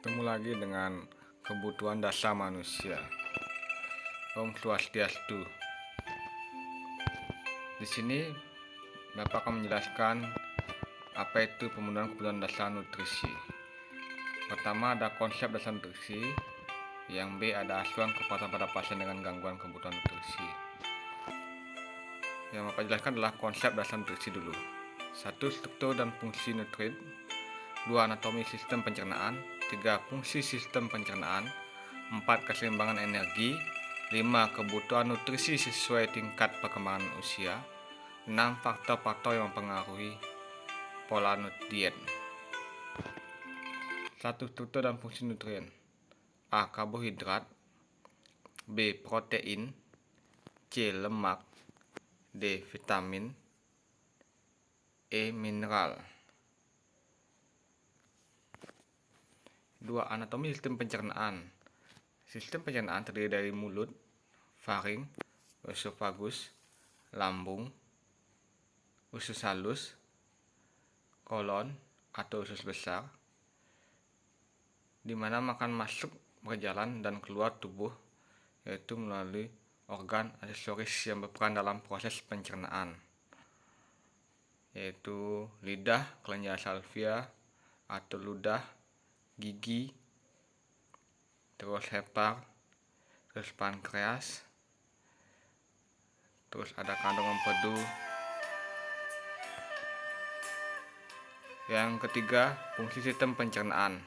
Ketemu lagi dengan kebutuhan dasar manusia. Om Swastiastu. Di sini Bapak akan menjelaskan apa itu pemenuhan kebutuhan dasar nutrisi. Pertama ada konsep dasar nutrisi, yang B ada asuhan kepatuhan pada pasien dengan gangguan kebutuhan nutrisi. Yang Bapak jelaskan adalah konsep dasar nutrisi dulu. 1. Struktur dan fungsi nutrien. 2. Anatomi sistem pencernaan. 3. Fungsi sistem pencernaan. 4. Keseimbangan energi. 5. Kebutuhan nutrisi sesuai tingkat perkembangan usia. 6. Faktor-faktor yang mempengaruhi pola diet. 1. Struktur dan fungsi nutrien. A. Karbohidrat. B. Protein. C. Lemak. D. Vitamin. E. Mineral. 2. Anatomi sistem pencernaan. Sistem pencernaan terdiri dari mulut, faring, esophagus, lambung, usus halus, kolon atau usus besar, di mana makan masuk, berjalan, dan keluar tubuh, yaitu melalui organ aksesoris yang berperan dalam proses pencernaan, yaitu lidah, kelenjar salvia atau ludah, gigi, terus hepar, terus pankreas, terus ada kandungan empedu. Yang ketiga, fungsi sistem pencernaan.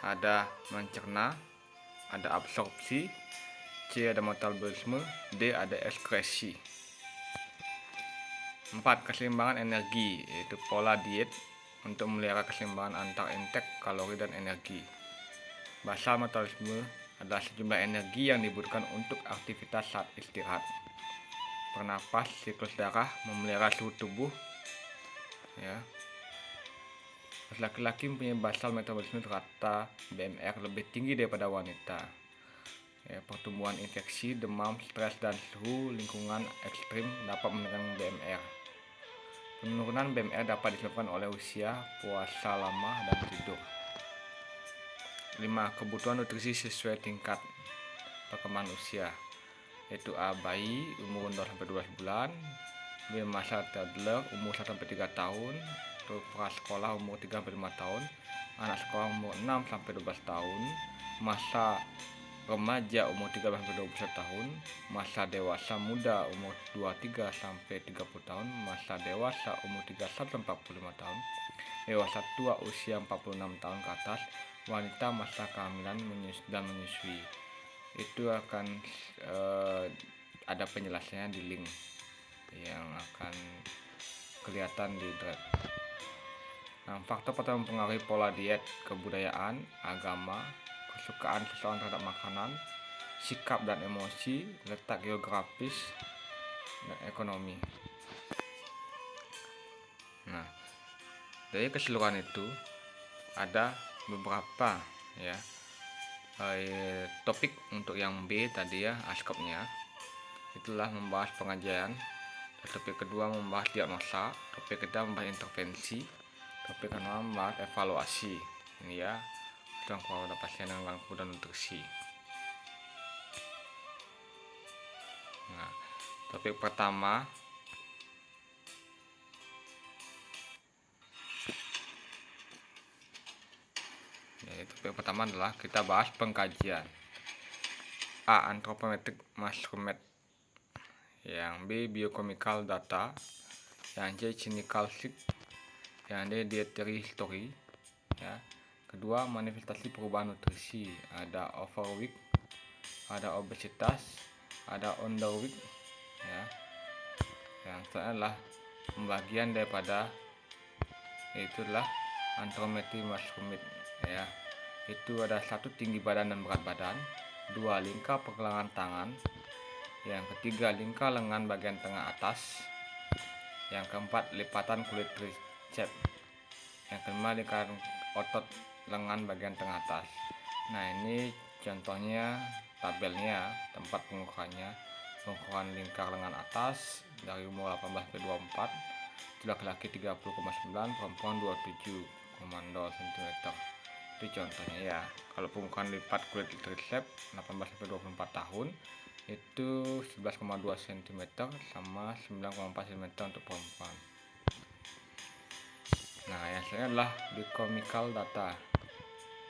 Ada mencerna, ada absorpsi, C ada metabolisme, D ada ekskresi. 4. Keseimbangan energi, yaitu pola diet untuk memelihara keseimbangan antar intake kalori dan energi. Basal metabolisme adalah sejumlah energi yang dibutuhkan untuk aktivitas saat istirahat, bernapas, siklus darah, memelihara suhu tubuh. Laki-laki mempunyai basal metabolisme rata BMR lebih tinggi daripada wanita. Pertumbuhan infeksi, demam, stres, dan suhu lingkungan ekstrim dapat menurunkan BMR. Penurunan BMR dapat disebabkan oleh usia, puasa lama, dan tidur. 5. Kebutuhan nutrisi sesuai tingkat perkembangan usia, yaitu A. Bayi umur 0-12 bulan, B. Masa toddler umur 1-3 tahun, prasekolah umur 3-5 tahun, anak sekolah umur 6-12 tahun, masa remaja umur 13-21 tahun, masa dewasa muda umur 23-30 tahun, masa dewasa umur 31-45 tahun, dewasa tua usia 46 tahun ke atas, wanita masa kehamilan dan menyusui. Itu akan ada penjelasannya di link yang akan kelihatan di drive. Nah, faktor-faktor yang mempengaruhi pola diet: kebudayaan, agama, kesukaan seseorang terhadap makanan, sikap dan emosi, letak geografis, dan ekonomi. Nah, dari keseluruhan itu ada beberapa topik. Untuk yang B tadi ASCOP-nya itulah membahas pengajian, topik kedua membahas diagnosa, topik ketiga membahas intervensi, topik kedua membahas evaluasi. Ini tentang pada pasien dengan kebutuhan nutrisi. Nah, topik pertama adalah kita bahas pengkajian. A. Anthropometric measurement. Yang B. Biochemical data. Yang C. Clinical seek. Yang D. Dietary history. Kedua, manifestasi perubahan nutrisi. Ada overweight, ada obesitas, ada underweight. Yang selanjutnya adalah pembagian daripada itulah anthropometric measurement. Itu ada 1. Tinggi badan dan berat badan. 2. Lingkar pergelangan tangan. Yang ketiga, lingkar lengan bagian tengah atas. Yang keempat, lipatan kulit tricep. Yang kelima, lingkar otot lengan bagian tengah atas. Nah, ini contohnya tabelnya, tempat pengukurannya. Pengukuran lingkar lengan atas dari umur 18-24, laki-laki 30,9, perempuan 27,0 cm. Itu contohnya ya. Kalau permukaan lipat kulit triceps 18-24 tahun itu 11,2 cm sama 9,4 cm untuk perempuan. Nah, yang selanjutnya adalah biochemical data.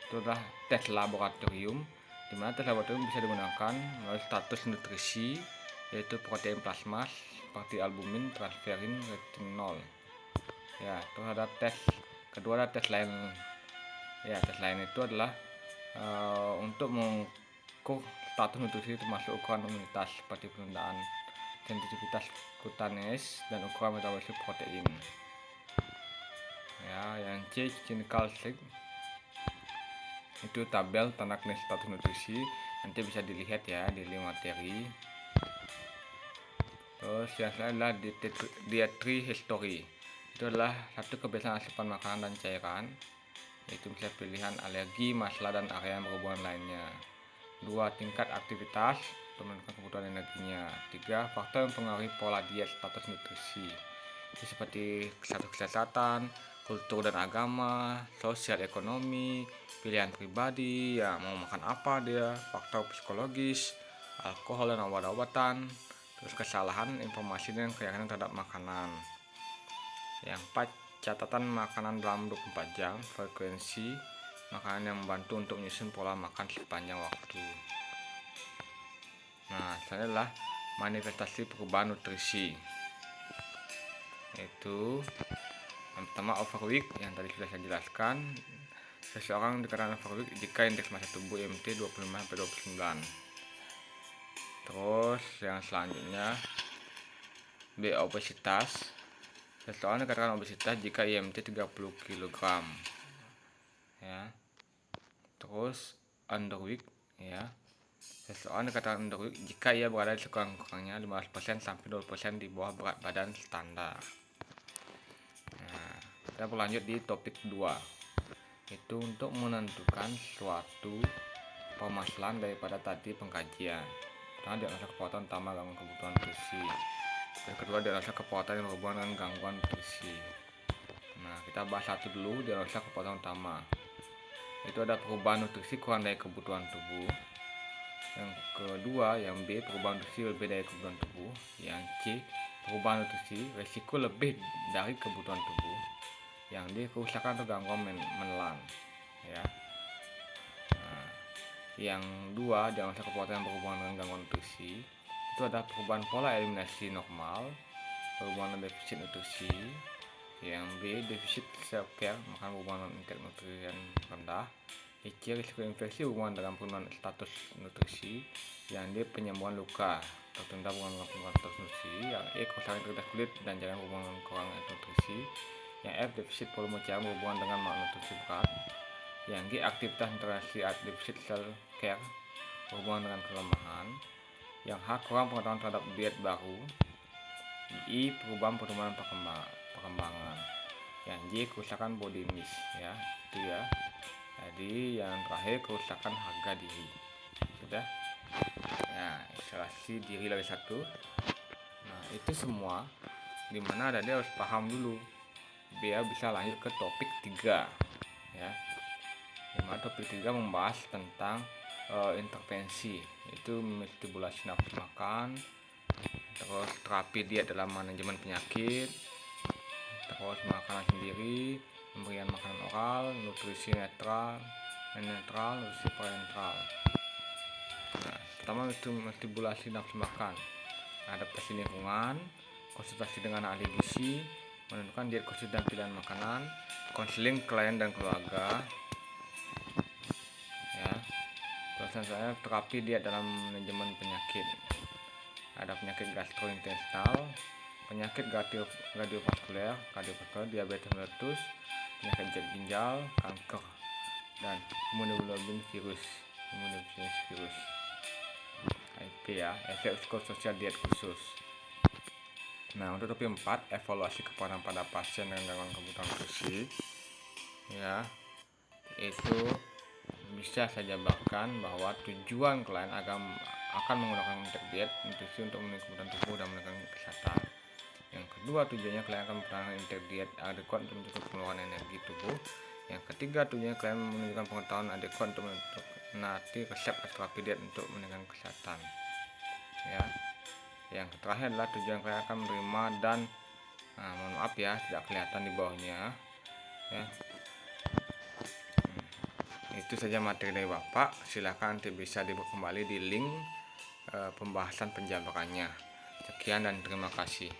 Itu adalah tes laboratorium, di mana tes laboratorium bisa digunakan melalui status nutrisi, yaitu protein plasma seperti albumin, transferin, retinol. Ya, terus ada tes kedua, ada tes lain. Ya, tes lain itu adalah untuk mengukur status nutrisi termasuk ukuran imunitas seperti penundaan sensitivitas kutaneous dan ukuran metabolisme protein. Ya, yang C, clinical stick, itu tabel tanda klinis status nutrisi, nanti bisa dilihat ya di link materi. Terus yang selanjutnya adalah dietary history. Itu adalah satu kebiasaan asupan makanan dan cairan, yaitu misalnya pilihan alergi, masalah dan area yang berhubungan lainnya. 2, tingkat aktivitas untuk menentukan kebutuhan energinya. 3, faktor yang mempengaruhi pola diet status nutrisi, itu seperti status kesehatan, kultur dan agama, sosial ekonomi, pilihan pribadi, ya mau makan apa dia, faktor psikologis, alkohol dan obat-obatan, terus kesalahan informasi dan keyakinan terhadap makanan. Yang 4, catatan makanan dalam 24 jam, frekuensi makanan yang membantu untuk menyusun pola makan sepanjang waktu. Nah, selanjutnya adalah manifestasi perubahan nutrisi. Itu yang pertama overweight, yang tadi sudah saya jelaskan. Seseorang dikatakan overweight jika indeks massa tubuh IMT 25-29. Terus yang selanjutnya B, obesitas. Seseorang dikatakan obesitas jika IMT 30 kg. Ya. Terus underweight, ya. Seseorang dikatakan underweight jika ia berada di sekurang-kurangnya 15% sampai 20% di bawah berat badan standar. Nah, kita berlanjut di topik 2. Itu untuk menentukan suatu permasalahan daripada tadi pengkajian. Pertama, diagnosa keperawatan utama gangguan kebutuhan nutrisi. Yang kedua, diagnosa keperawatan yang berhubungan dengan gangguan nutrisi. Nah, kita bahas satu dulu, diagnosa keperawatan utama. Itu ada perubahan nutrisi kurang dari kebutuhan tubuh. Yang kedua, yang B, perubahan nutrisi lebih dari kebutuhan tubuh. Yang C, perubahan nutrisi resiko lebih dari kebutuhan tubuh. Yang D, kerusakan atau gangguan menelan. Ya. Nah, yang dua, diagnosa keperawatan yang berhubungan dengan gangguan nutrisi, itu ada perubahan pola eliminasi normal, berhubungan dengan defisit nutrisi. Yang B, defisit self care, makan berhubungan dengan intake nutrien rendah. C, risiko infeksi berhubungan dengan penurunan status nutrisi. Yang D, penyembuhan luka tertunda berhubungan dengan penurunan status nutrisi. Yang E, kerusakan integritas kulit dan jaringan berhubungan dengan kekurangan nutrisi. Yang F, defisit volume cairan berhubungan dengan malnutrisi berat. Yang G, aktivitas interaksi defisit self care berhubungan dengan kelemahan. Yang H, kurang pengetahuan terhadap diet baru. I, perubahan pertumbuhan perkembangan. Yang J, kerusakan body image, ya itu ya. Jadi yang terakhir, kerusakan harga diri. Sudah ya, isolasi diri lagi satu. Nah, itu semua dimana dia harus paham dulu biar bisa lanjut ke topik 3 ya. Dimana topik 3 membahas tentang intervensi, itu manipulasi nafsu makan, terus terapi diet dalam manajemen penyakit, terus makanan sendiri, pemberian makanan oral, nutrisi netral, nutrisi parenteral. Nah, pertama itu manipulasi nafsu makan, adaptasi lingkungan, konsultasi dengan ahli gizi, menentukan diet khusus dan pilihan makanan, konseling klien dan keluarga. Ya, terus saya terapi diet dalam manajemen penyakit. Ada penyakit gastrointestinal, penyakit kardiovaskuler, diabetes meletus, penyakit ginjal, kanker, dan imunoglobulin virus, IP ya, efek psikososial diet khusus. Nah, untuk topik 4, evaluasi keperawatan pada pasien dengan gangguan kebutuhan nutrisi, ya, itu bisa saya jabarkan bahwa tujuan klien akan menggunakan diet nutrisi untuk memenuhi kebutuhan tubuh dan meningkatkan kesehatan. Yang kedua, tujuannya klien akan mempertahankan intake diet adekuat untuk mencukupi pengeluaran energi tubuh. Yang ketiga, tujuannya kalian menunjukkan pengetahuan adekuat untuk menikmati resep atau update untuk meningkatkan kesehatan. Ya. Yang terakhir adalah tujuan kalian akan menerima dan mohon maaf ya, tidak kelihatan di bawahnya. Ya. Itu saja materi dari Bapak. Silakan nanti bisa dibuka kembali di link pembahasan penjabarannya. Sekian dan terima kasih.